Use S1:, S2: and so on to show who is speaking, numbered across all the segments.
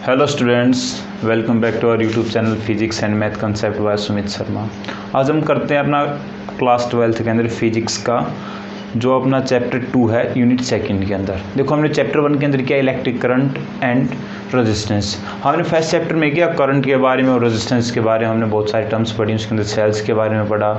S1: Hello students, welcome back to our YouTube channel physics and math concept by Sumit Sharma. आज हम करते हैं अपना क्लास 12 के अंदर फिजिक्स का जो अपना चैप्टर 2 है यूनिट सेकंड के अंदर। देखो हमने चैप्टर 1 के अंदर किया इलेक्ट्रिक करंट एंड रेजिस्टेंस। हमने फर्स्ट चैप्टर में किया करंट के बारे में और रेजिस्टेंस के बारे में, हमने बहुत सारी टर्म्स पढ़ी, उसके अंदर सेल्स के बारे में पढ़ा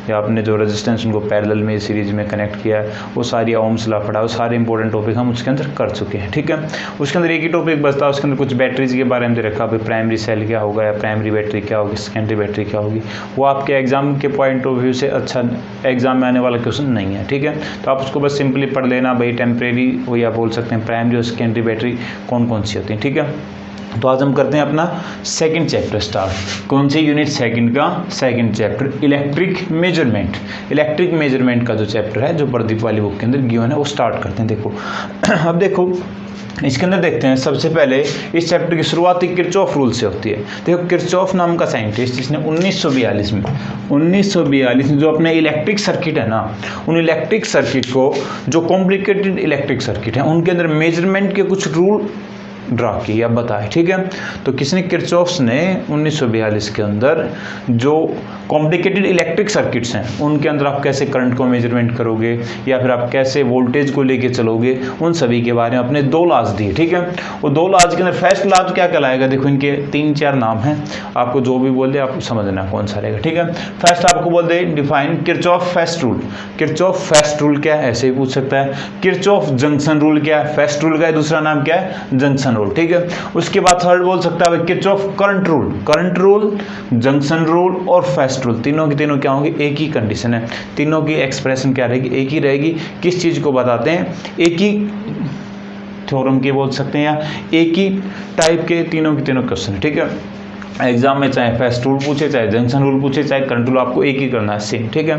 S1: या आपने जो रेजिस्टेंस उनको पैरेलल में सीरीज में कनेक्ट किया है वो सारी ओम्स लॉ पढ़ा, वो सारे इंपॉर्टेंट टॉपिक हम उसके अंदर कर चुके हैं। ठीक है, उसके अंदर एक ही टॉपिक बचता है, उसके अंदर कुछ बैटरीज के बारे में दे रखा, भाई प्राइमरी सेल क्या होगा या प्राइमरी बैटरी क्या होगी, सेकेंडरी बैटरी क्या होगी। वो आपके एग्जाम के पॉइंट ऑफ व्यू से अच्छा एग्जाम में आने वाला क्वेश्चन नहीं है। ठीक है, तो आप उसको बस सिंपली पढ़ लेना, भाई टेम्परेरी हो या बोल सकते हैं प्राइमरी और सेकेंडरी बैटरी कौन कौन सी होती है। ठीक है, तो आज हम करते हैं अपना सेकंड चैप्टर स्टार्ट। कौन से यूनिट सेकंड का second chapter, electric measurement. Electric measurement का जो चैप्टर है जो प्रदीप वाली बुक के अंदर गिवन है वो स्टार्ट करते हैं। देखो अब देखो इसके अंदर देखते हैं, सबसे पहले इस चैप्टर की शुरुआत किरचॉफ रूल से होती है। देखो किरचॉफ नाम का साइंटिस्ट जिसने 1942 में जो अपने इलेक्ट्रिक सर्किट है ना, उन इलेक्ट्रिक सर्किट को जो कॉम्प्लिकेटेड इलेक्ट्रिक सर्किट है उनके अंदर मेजरमेंट के कुछ रूल ड्रा की या बताए। ठीक है, तो किसने, किरचॉफ्स ने 1942 के अंदर जो कॉम्प्लिकेटेड इलेक्ट्रिक सर्किट्स हैं उनके अंदर आप कैसे करंट को मेजरमेंट करोगे या फिर आप कैसे वोल्टेज को लेके चलोगे, उन सभी के बारे में अपने 2 लॉज दिए। ठीक है, वो 2 लॉज के अंदर फर्स्ट लॉ क्या कहलाएगा, देखो इनके 3-4 नाम हैं, आपको जो भी बोल दे आपको समझना कौन सा रहेगा। ठीक है, फर्स्ट आपको बोल दे define Kirchhoff first rule. Kirchhoff first rule क्या है, ऐसे ही पूछ सकता है। किरचॉफ जंक्शन रूल क्या है, फर्स्ट रूल का है, दूसरा नाम क्या है, जंक्शन रूल। ठीक है, उसके बाद थर्ड बोल सकता है Kirchhoff current rule. Current rule, junction rule और फर्स्ट रूल तीनों की तीनों क्या होंगे, एक ही कंडीशन है, तीनों की एक्सप्रेशन क्या रहेगी, एक ही रहेगी। किस चीज को बताते हैं, एक ही थ्योरम के बोल सकते हैं या एक ही टाइप के तीनों क्वेश्चन। ठीक है, एग्जाम में चाहे फर्स्ट रूल पूछे, चाहे जंक्शन रूल पूछे, चाहे करंट रूल, आपको एक ही करना है सेम। ठीक है,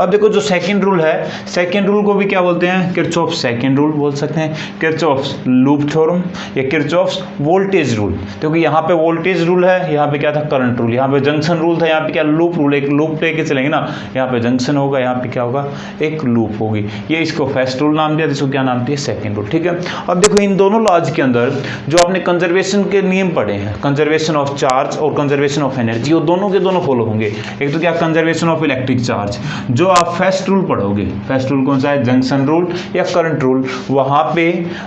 S1: अब देखो जो सेकंड रूल है, सेकंड रूल को भी क्या बोलते हैं, किरचॉफ सेकंड रूल बोल सकते हैं, किरचॉफ लूप थ्योरम या किरचॉफ वोल्टेज रूल। क्योंकि यहाँ पे वोल्टेज रूल है, यहाँ पे क्या था करंट रूल, यहाँ पे जंक्शन रूल था, यहाँ पे क्या लूप रूल, एक लूप लेके चलेंगे ना, यहाँ पे जंक्शन होगा, यहाँ पे क्या होगा, एक लूप होगी। ये इसको फर्स्ट रूल नाम दिया, इसको क्या नाम दिया, सेकंड रूल। ठीक है, अब देखो इन दोनों लॉज के अंदर जो आपने कंजर्वेशन के नियम पढ़े हैं, कंजर्वेशन ऑफ चार्ज और कंजर्वेशन ऑफ एनर्जी, वो दोनों के दोनों फॉलो होंगे। एक तो क्या कंजर्वेशन ऑफ इलेक्ट्रिक चार्ज, जो आप फर्स्ट रूल पढ़ोगे, फर्स्ट रूल कौन सा है, जंक्शन रूल या करंट रूल, वहां पे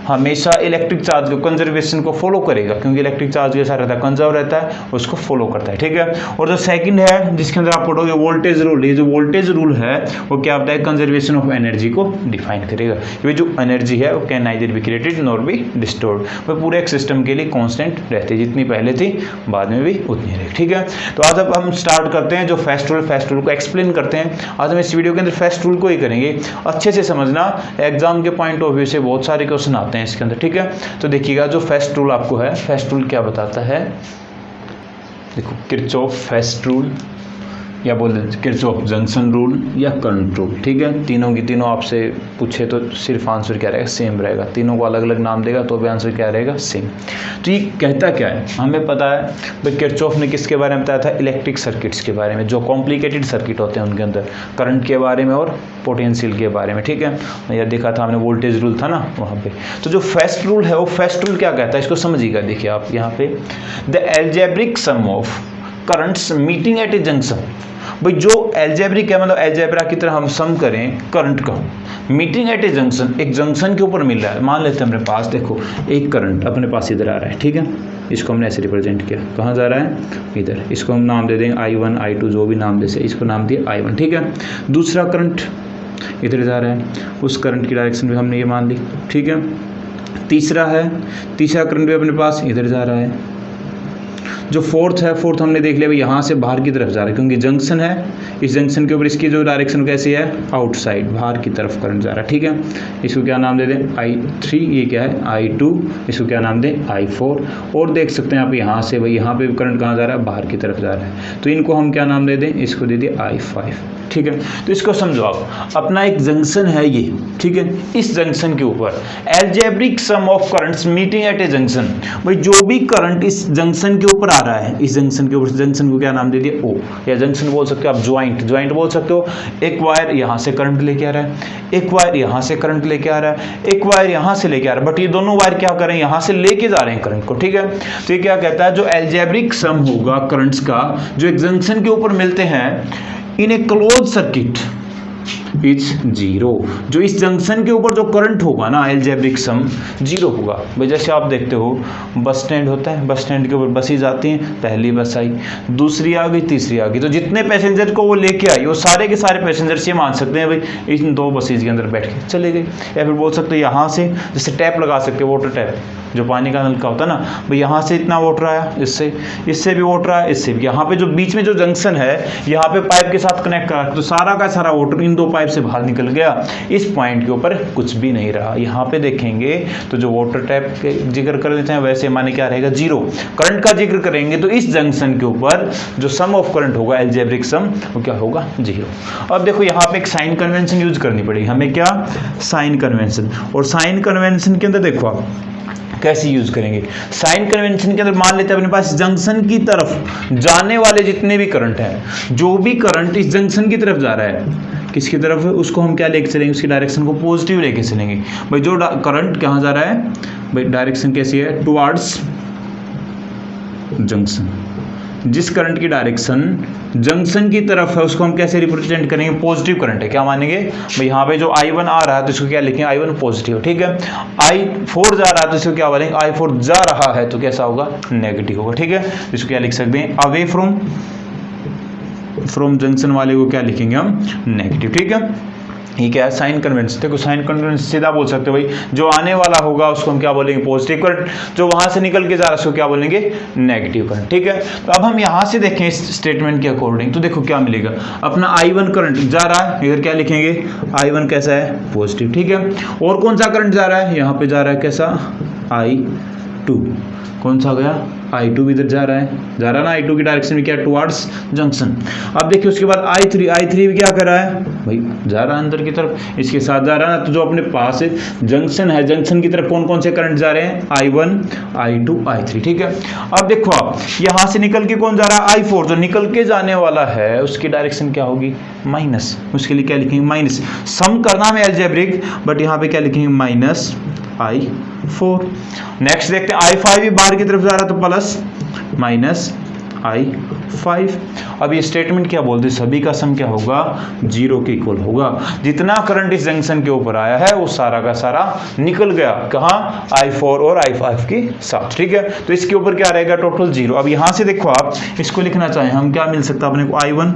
S1: हमेशा इलेक्ट्रिक चार्ज को कंजर्वेशन को फॉलो करेगा, क्योंकि इलेक्ट्रिक चार्ज कैसा रहता है, कंजर्व रहता है, उसको फॉलो करता है। ठीक है, और जो सेकंड है जिसके अंदर आप पढ़ोगे वोल्टेज रूल, ये जो वोल्टेज रूल है वो क्या होता है, कंजर्वेशन ऑफ एनर्जी को डिफाइन करेगा। ये जो एनर्जी है वो can neither be created nor be destroyed, वो पूरे एक सिस्टम के लिए कांस्टेंट रहती है, जितनी पहले थी बाद में भी उतनी रहेगी। ठीक है, तो आज अब हम स्टार्ट करते हैं जो फर्स्ट रूल को एक्सप्लेन करते हैं। आज हम इस वीडियो के अंदर फर्स्ट रूल को ही करेंगे, अच्छे से समझना, एग्जाम के पॉइंट ऑफ व्यू से बहुत सारे क्वेश्चन आते हैं इसके अंदर। ठीक है, तो देखिएगा जो फर्स्ट रूल आपको है, फर्स्ट रूल क्या बताता है, देखो किरचॉफ फर्स्ट रूल या बोल किरचॉफ जंक्शन रूल या करंट रूल। ठीक है, तीनों की तीनों आपसे पूछे तो सिर्फ आंसर क्या रहेगा, सेम रहेगा, तीनों को अलग अलग नाम देगा तो भी आंसर क्या रहेगा, सेम। तो ये कहता क्या है, हमें पता है भाई किरचॉफ ने किसके बारे में बताया था, इलेक्ट्रिक सर्किट्स के बारे में, जो कॉम्प्लिकेटेड सर्किट होते हैं उनके अंदर, करंट के बारे में और पोटेंशियल के बारे में। ठीक है, यह देखा था हमने, वोल्टेज रूल था ना वहाँ पे। तो जो फर्स्ट रूल है वो फर्स्ट रूल क्या कहता है, इसको समझिएगा। देखिए आप यहाँ पे, the algebraic sum of currents meeting at A junction, भाई जो एल्जेब्रिक है, मतलब एल्जेब्रा की तरह हम सम करें करंट का, मीटिंग एट ए जंक्शन, एक जंक्शन के ऊपर मिल रहा है। मान लेते हैं अपने पास, देखो एक करंट अपने पास इधर आ रहा है। ठीक है, इसको हमने ऐसे रिप्रेजेंट किया, कहाँ जा रहा है, इधर, इसको हम नाम दे देंगे I1 I2 जो भी नाम दे से, इसको नाम दिया I1। ठीक है, दूसरा करंट इधर जा रहा है, उस करंट की डायरेक्शन भी हमने ये मान ली। ठीक है, तीसरा करंट भी अपने पास इधर जा रहा है। जो फोर्थ हमने देख लिया, यहाँ से बाहर की तरफ जा रहा है, क्योंकि जंक्शन है, इस जंक्शन के ऊपर इसकी जो डायरेक्शन कैसी है, आउटसाइड, बाहर की तरफ करंट जा रहा है। ठीक है, इसको क्या नाम दे दें, I3, ये क्या है I2, इसको क्या नाम दें, I4। और देख सकते हैं आप यहाँ से, भाई यहाँ पे करंट कहाँ जा रहा है, बाहर की तरफ जा रहा है, तो इनको हम क्या नाम दे दें, इसको दे दिए I5। ठीक है। तो इसको समझो आप, अपना एक जंक्शन है ये, ठीक है, इस जंक्शन के ऊपर algebraic sum of currents meeting at A junction, भाई जो भी करंट इस जंक्शन के ऊपर आ रहा है, इस जंक्शन के ऊपर, जंक्शन को क्या नाम दे दिया, ओ, या जंक्शन बोल सकते हो आप, ज्वाइंट बोल सकते हो। एक वायर यहां से करंट लेके आ रहा है, एक वायर यहां से करंट लेके आ रहा है, एक वायर यहां से लेके आ रहा है, बट ये दोनों वायर क्या कर रहे हैं, यहां से लेके जा रहे हैं करंट को, ठीक है। तो ये क्या कहता है, जो एल्जेब्रिक सम होगा करंट्स का जो एक जंक्शन के ऊपर मिलते हैं इन ए क्लोज सर्किट इज जीरो, जो इस जंक्शन के ऊपर जो करंट होगा ना एल्जेब्रिक सम जीरो होगा। भाई जैसे आप देखते हो बस स्टैंड होता है, बस स्टैंड के ऊपर बसें जाती हैं, पहली बस आई, दूसरी आ गई, तीसरी आ गई, तो जितने पैसेंजर को वो लेके आई वो सारे के सारे पैसेंजर ये मान सकते हैं भाई इन दो बसेज के अंदर बैठ के चले गए। या फिर बोल सकते हैं यहाँ से जैसे टैप लगा सकते हैं, वाटर टैप जो पानी का नलका होता है ना, भाई यहाँ से इतना वाटर आया, इससे भी वाटर आया, इससे भी, यहाँ पे जो बीच में जो जंक्शन है यहाँ पे पाइप के साथ कनेक्ट करा, तो सारा का सारा वाटर इन दो पाइप से बाहर निकल गया, इस पॉइंट के ऊपर कुछ भी नहीं रहा। यहाँ पे देखेंगे तो जो वाटर टैप के जिक्र कर लेते हैं वैसे माने क्या रहेगा, जीरो। करंट का जिक्र करेंगे तो इस जंक्शन के ऊपर जो सम ऑफ करंट होगा एल्जेब्रिक सम वो क्या होगा, जीरो। अब देखो यहाँ पे एक साइन कन्वेंशन यूज करनी पड़ेगी हमें, क्या, साइन कन्वेंशन। और साइन कन्वेंशन के अंदर देखो आप कैसे यूज करेंगे। साइन कन्वेंशन के अंदर मान लेते हैं अपने पास जंक्शन की तरफ जाने वाले जितने भी करंट हैं, जो भी करंट इस जंक्शन की तरफ जा रहा है, किसकी तरफ है, उसको हम क्या लेके चलेंगे, उसकी डायरेक्शन को पॉजिटिव लेके चलेंगे। भाई जो करंट कहाँ जा रहा है, भाई डायरेक्शन कैसी है, टुवर्ड्स जंक्शन। जिस करंट की डायरेक्शन जंक्शन की तरफ है उसको हम कैसे रिप्रेजेंट करेंगे, पॉजिटिव करंट है, क्या मानेंगे भाई यहाँ पे जो I1 आ रहा है तो इसको क्या लिखेंगे, I1 पॉजिटिव, ठीक है। I4 जा रहा है तो इसको क्या बोलेंगे, I4 जा रहा है तो कैसा होगा, नेगेटिव होगा, ठीक है। इसको क्या लिख सकते हैं, अवे फ्रॉम जंक्शन वाले को क्या लिखेंगे हम, नेगेटिव, ठीक है। ये क्या है, साइन कन्वेंशन। देखो साइन कन्वेंशन सीधा बोल सकते हो भाई जो आने वाला होगा उसको हम क्या बोलेंगे, पॉजिटिव करंट, जो वहां से निकल के जा रहा है उसको क्या बोलेंगे, नेगेटिव करंट, ठीक है। तो अब हम यहां से देखें इस स्टेटमेंट के अकॉर्डिंग तो देखो क्या मिलेगा, अपना I1 करंट जा रहा है, इधर क्या लिखेंगे, I1 कैसा है, पॉजिटिव, ठीक है। और कौन सा करंट जा रहा है, यहाँ पे जा रहा है कैसा, I2, कौन सा गया, I2 भी इधर जा रहा है ना, I2 की डायरेक्शन में क्या, टुवर्ड्स जंक्शन। अब देखिए उसके बाद I3 भी क्या कर रहा है, भाई जा रहा है अंदर की तरफ, इसके साथ जा रहा है ना। तो जो अपने पास जंक्शन है, जंक्शन की तरफ कौन कौन से करंट जा रहे हैं, I1, I2, I3, ठीक है। अब देखो आप यहां से निकल के कौन जा रहा है, I4, जो निकल के जाने वाला है उसकी डायरेक्शन क्या होगी, माइनस। उसके लिए क्या लिखेंगे, माइनस। सम करना में एल्जेब्रिक, बट यहाँ पे क्या लिखेंगे, माइनस I4। नेक्स्ट देखते हैं I5 भी बाहर की तरफ जा रहा है तो प्लस माइनस I5। अब ये स्टेटमेंट क्या बोलते हैं, सभी का सम क्या होगा, जीरो के इक्वल होगा। जितना करंट इस जंक्शन के ऊपर आया है वो सारा का सारा निकल गया, कहाँ, I4 और I5 के साथ, ठीक है। तो इसके ऊपर क्या रहेगा, टोटल जीरो। अब यहाँ से देखो आप इसको लिखना चाहें हम, क्या मिल सकता है अपने को, I1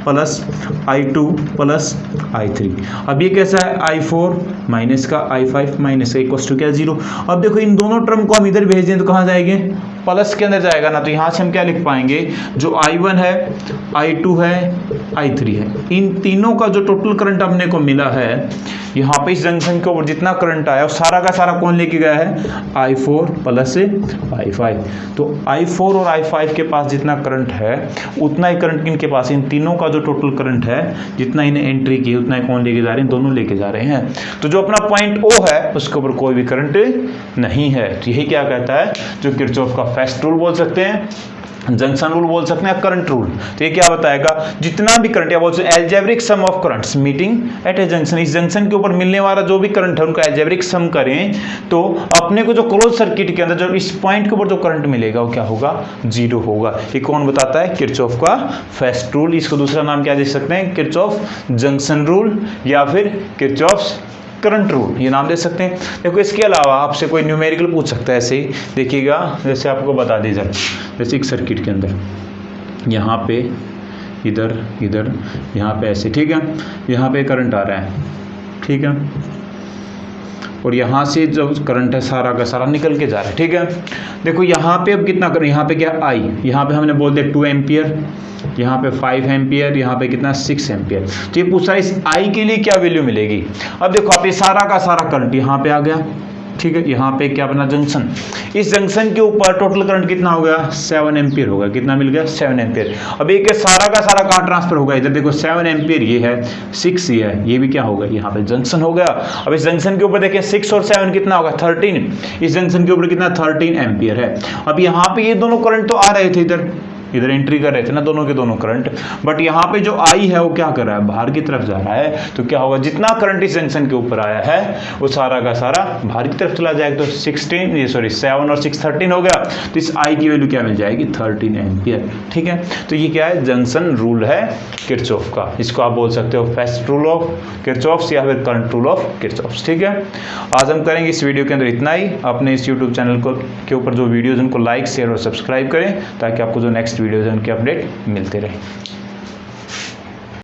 S1: plus I2 plus I3। अब ये कैसा है, I4 माइनस का I5 माइनस का इक्वल टू क्या, जीरो। अब देखो इन दोनों टर्म को हम इधर भेज दें तो कहाँ जाएंगे, प्लस के अंदर जाएगा ना। तो यहाँ से हम क्या लिख पाएंगे, जो I1 है, I2 है, I3 है, इन तीनों का जो टोटल करंट अपने को मिला है यहाँ पे इस जंक्शन के ऊपर जितना करंट आया सारा का सारा कौन लेके गया है, I4 प्लस I5। तो I4 और I5 के पास जितना करंट है उतना ही करंट इनके पास, इन तीनों का जो टोटल करंट है जितना इन्हें एंट्री की उतना ही कौन लेके जा रहे हैं, दोनों लेके जा रहे हैं। तो जो अपना पॉइंट O है उसके ऊपर कोई भी करंट नहीं है। तो यही क्या कहता है, जो किरचॉफ का फर्स्ट रूल बोल सकते हैं, जंक्शन रूल बोल सकते हैं, करंट रूल। तो ये क्या बताएगा, जितना भी करंट या बोल सकते हैं algebraic sum of currents meeting at A junction, इस जंक्शन के ऊपर मिलने वाला जो भी करंट है उनका एल्जेब्रिक सम करें तो अपने को जो क्लोज सर्किट के अंदर जो इस पॉइंट के ऊपर जो करंट मिलेगा वो क्या होगा, जीरो होगा। ये कौन बताता है, किरचॉफ का फर्स्ट रूल। इसको दूसरा नाम क्या दे सकते हैं, किरचॉफ जंक्शन रूल या फिर किरचॉफ करंट रूल, ये नाम दे सकते हैं। देखो इसके अलावा आपसे कोई न्यूमेरिकल पूछ सकता है ऐसे ही, देखिएगा जैसे आपको बता दी जाए, जैसे एक सर्किट के अंदर यहाँ पे इधर इधर यहाँ पे ऐसे, ठीक है, यहाँ पे करंट आ रहा है, ठीक है, और यहाँ से जो करंट है सारा का सारा निकल के जा रहा है, ठीक है। देखो यहाँ पे अब कितना करंट, यहाँ पे क्या I, यहाँ पे हमने बोल दिया 2 एम्पियर, यहाँ पे 5 एम्पियर, यहाँ पे कितना 6 एम्पियर। तो ये पूछा इस I के लिए क्या वैल्यू मिलेगी। अब देखो आप ये सारा का सारा करंट यहाँ पे आ गया, ठीक है। यहाँ पे क्या बना जंक्शन, इस जंक्शन के ऊपर टोटल करंट कितना हो गया 7 एम्पियर होगा, कितना मिल गया 7 एम्पियर। अब एक सारा का सारा कहाँ ट्रांसफर होगा, इधर देखो 7 एम्पियर ये है, 6 ये है, ये भी क्या होगा यहाँ पे जंक्शन हो गया। अब इस जंक्शन के ऊपर देखिए 6 और 7 कितना होगा 13, इस जंक्शन के ऊपर कितना 13 एम्पियर है। अब यहाँ पे ये दोनों करंट तो आ रहे थे, इधर एंट्री कर रहे थे ना दोनों के दोनों करंट, बट यहाँ पे जो आई है वो क्या कर रहा है बाहर की तरफ जा रहा है, तो क्या होगा जितना करंट इस जंक्शन के ऊपर आया है वो सारा का सारा बाहर की तरफ चला जाएगा। तो 7 और 6 13 हो गया, तो इस आई की वैल्यू क्या मिल जाएगी 13 एम्पियर। ठीक है, तो ये क्या है जंक्शन रूल है किरचॉफ का, इसको आप बोल सकते हो फर्स्ट रूल ऑफ किरचॉफ या फिर करंट रूल ऑफ किरचॉफ। ठीक है, आज हम करेंगे इस वीडियो के अंदर इतना ही। अपने इस यूट्यूब चैनल को के ऊपर जो वीडियोज उनको लाइक शेयर और सब्सक्राइब करें ताकि आपको जो नेक्स्ट वीडियोज हैं उनके अपडेट मिलते रहे।